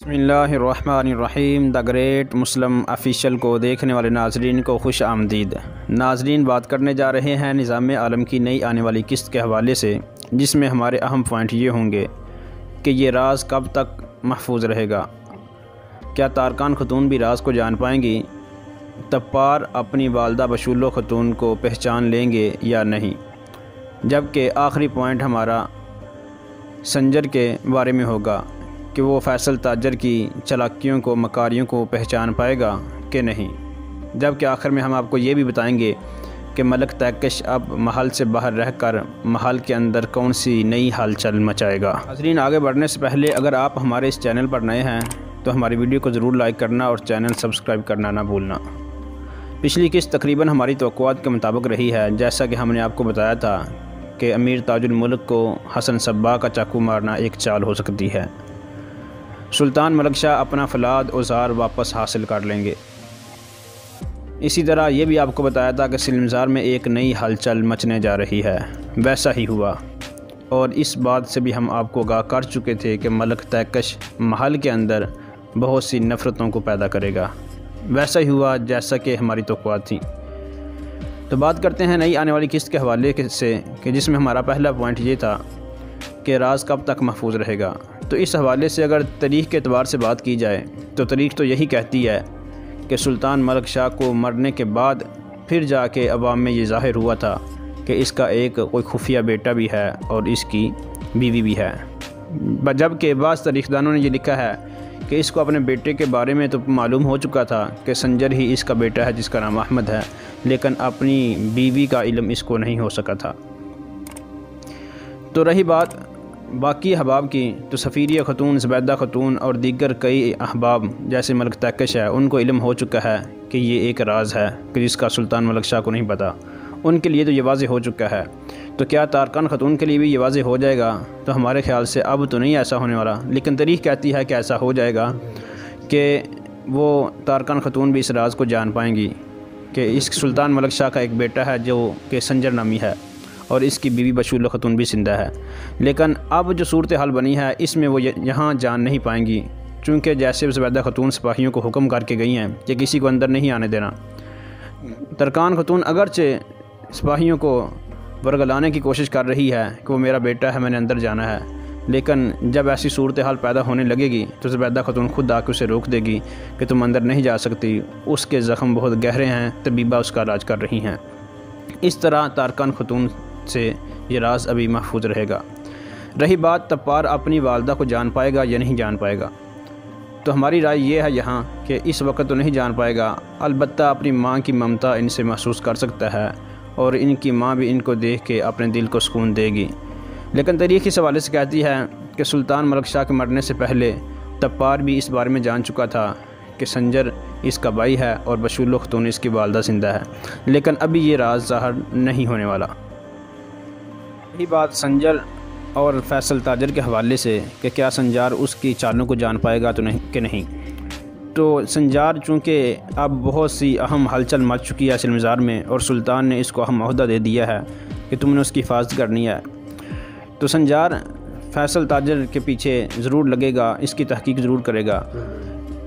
बिस्मिल्लाहिर्रहमानिर्रहीम। The great Muslim official को देखने वाले नाजरीन को खुश आमदीद। नाजरीन, बात करने जा रहे हैं निज़ाम आलम की नई आने वाली किस्त के हवाले से, जिसमें हमारे अहम पॉइंट ये होंगे कि ये राज कब तक महफूज रहेगा। क्या तारकान खतून भी राज को जान पाएंगी? तप्पार अपनी वालदा बशूलो खतून को पहचान लेंगे या नहीं? जबकि आखिरी पॉइंट हमारा संजर के बारे में होगा कि वो फैसल ताजर की चालाकियों को, मकारियों को पहचान पाएगा कि नहीं। जबकि आखिर में हम आपको ये भी बताएंगे कि मलक तैकश अब महल से बाहर रहकर महल के अंदर कौन सी नई हलचल मचाएगा। नाज़रीन, आगे बढ़ने से पहले अगर आप हमारे इस चैनल पर नए हैं तो हमारी वीडियो को ज़रूर लाइक करना और चैनल सब्सक्राइब करना ना भूलना। पिछली किस्त तकरीबन हमारी तवक्कुआत के मुताबिक रही है। जैसा कि हमने आपको बताया था कि अमीर ताजुल मुल्क को हसन सब्बा का चाकू मारना एक चाल हो सकती है। सुल्तान मलक शाह अपना फलाद औजार वापस हासिल कर लेंगे। इसी तरह ये भी आपको बताया था कि सिलमजार में एक नई हलचल मचने जा रही है। वैसा ही हुआ, और इस बात से भी हम आपको आगाह कर चुके थे कि मलक तैकश महल के अंदर बहुत सी नफ़रतों को पैदा करेगा। वैसा ही हुआ जैसा कि हमारी तवक्कुआत थी। तो बात करते हैं नई आने वाली किस्त के हवाले से कि जिसमें हमारा पहला पॉइंट ये था कि राज कब तक महफूज रहेगा। तो इस हवाले से अगर तारीख़ के एतबार से बात की जाए तो तारीख़ तो यही कहती है कि सुल्तान मलक शाह को मरने के बाद फिर जाके अवाम में ये ज़ाहिर हुआ था कि इसका एक कोई खुफिया बेटा भी है और इसकी बीवी भी है। जबकि बाज़ तारीख़दानों ने ये लिखा है कि इसको अपने बेटे के बारे में तो मालूम हो चुका था कि संजर ही इसका बेटा है जिसका नाम अहमद है, लेकिन अपनी बीवी का इल्म इसको नहीं हो सका था। तो रही बात बाकी अहबाब की, तो सफ़ीरिया खतून, ज़ुबैदा खतून और दीगर कई अहबाब जैसे मलक तैकश है, उनको इल्म हो चुका है कि ये एक राज है कि जिसका सुल्तान मलक शाह को नहीं पता। उनके लिए तो ये वाज़े हो चुका है। तो क्या तारकान खतून के लिए भी ये वाज़े हो जाएगा? तो हमारे ख़्याल से अब तो नहीं ऐसा होने वाला, लेकिन तारीख़ कहती है कि ऐसा हो जाएगा कि वो तारकान खतून भी इस राज को जान पाएंगी कि इस सुल्तान मलक शाह का एक बेटा है जो कि संजर नामी है और इसकी बीवी बशूलो खतून भी जिंदा है। लेकिन अब जो सूरत हाल बनी है इसमें वो यहाँ जान नहीं पाएंगी, चूँकि जैसे ज़ुबैदा खतून सिपाहियों को हुक्म करके गई हैं कि किसी को अंदर नहीं आने देना। तारकान खतून अगरचे सिपाहियों को वरगलाने की कोशिश कर रही है कि वो मेरा बेटा है, मैंने अंदर जाना है, लेकिन जब ऐसी सूरत हाल पैदा होने लगेगी तो ज़ुबैदा खतून खुद आके उसे रोक देगी कि तुम अंदर नहीं जा सकती, उसके ज़ख्म बहुत गहरे हैं, तबीबा उसका इलाज कर रही हैं। इस तरह तारकान खतून से ये राज अभी महफूज रहेगा। रही बात तप्पार अपनी वालदा को जान पाएगा या नहीं जान पाएगा, तो हमारी राय ये है यहाँ कि इस वक्त तो नहीं जान पाएगा, अलबत्ता अपनी माँ की ममता इनसे महसूस कर सकता है और इनकी माँ भी इनको देख के अपने दिल को सुकून देगी। लेकिन तारीख़ इस हवाले से कहती है कि सुल्तान मलक शाह के मरने से पहले तप्पार भी इस बारे में जान चुका था कि संजर इसका भाई है और बशूलो खतून इसकी वालदा जिंदा है, लेकिन अभी ये राज ज़ाहिर नहीं होने वाला। यही बात संजर और फैसल ताजर के हवाले से कि क्या संजार उसकी चालों को जान पाएगा तो नहीं कि नहीं। तो संजार चूँकि अब बहुत सी अहम हलचल मच चुकी है सिलमजार में और सुल्तान ने इसको अहम ओहदा दे दिया है कि तुमने उसकी हिफाजत करनी है, तो संजार फैसल ताजर के पीछे ज़रूर लगेगा, इसकी तहकीक ज़रूर करेगा।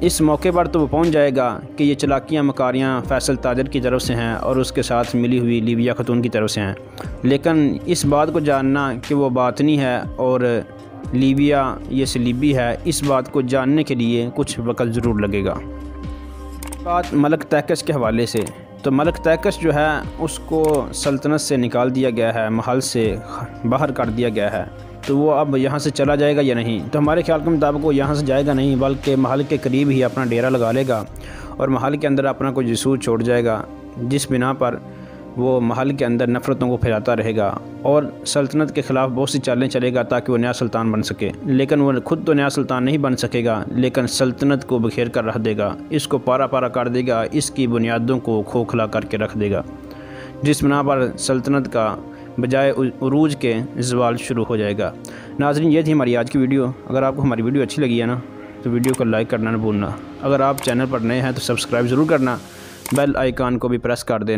इस मौके पर तो वो पहुंच जाएगा कि ये चलाकियाँ, मकारियाँ फैसल ताजर की तरफ से हैं और उसके साथ मिली हुई लीबिया खतून की तरफ से हैं, लेकिन इस बात को जानना कि वो बातनी है और लीबिया ये सलीबी है, इस बात को जानने के लिए कुछ वक्त ज़रूर लगेगा। बात मलक तैकश के हवाले से, तो मलक तैकश जो है उसको सल्तनत से निकाल दिया गया है, महल से बाहर कर दिया गया है, तो वो अब यहाँ से चला जाएगा या नहीं? तो हमारे ख्याल के मुताबिक वो यहाँ से जाएगा नहीं, बल्कि महल के करीब ही अपना डेरा लगा लेगा और महल के अंदर अपना कोई जसूस छोड़ जाएगा, जिस बिना पर वो महल के अंदर नफ़रतों को फैलाता रहेगा और सल्तनत के ख़िलाफ़ बहुत सी चालें चलेगा ताकि वो नया सुल्तान बन सके। लेकिन वो खुद तो नया सुल्तान नहीं बन सकेगा, लेकिन सल्तनत को बखेर कर रख देगा, इसको पारा पारा कर देगा, इसकी बुनियादों को खोखला करके रख देगा, जिस बिना पर सल्तनत का बजाय उरूज के ज़वाल शुरू हो जाएगा। नाज़रीन, ये थी हमारी आज की वीडियो। अगर आपको हमारी वीडियो अच्छी लगी है ना तो वीडियो को लाइक करना ना भूलना। अगर आप चैनल पर नए हैं तो सब्सक्राइब ज़रूर करना, बेल आइकन को भी प्रेस कर देना।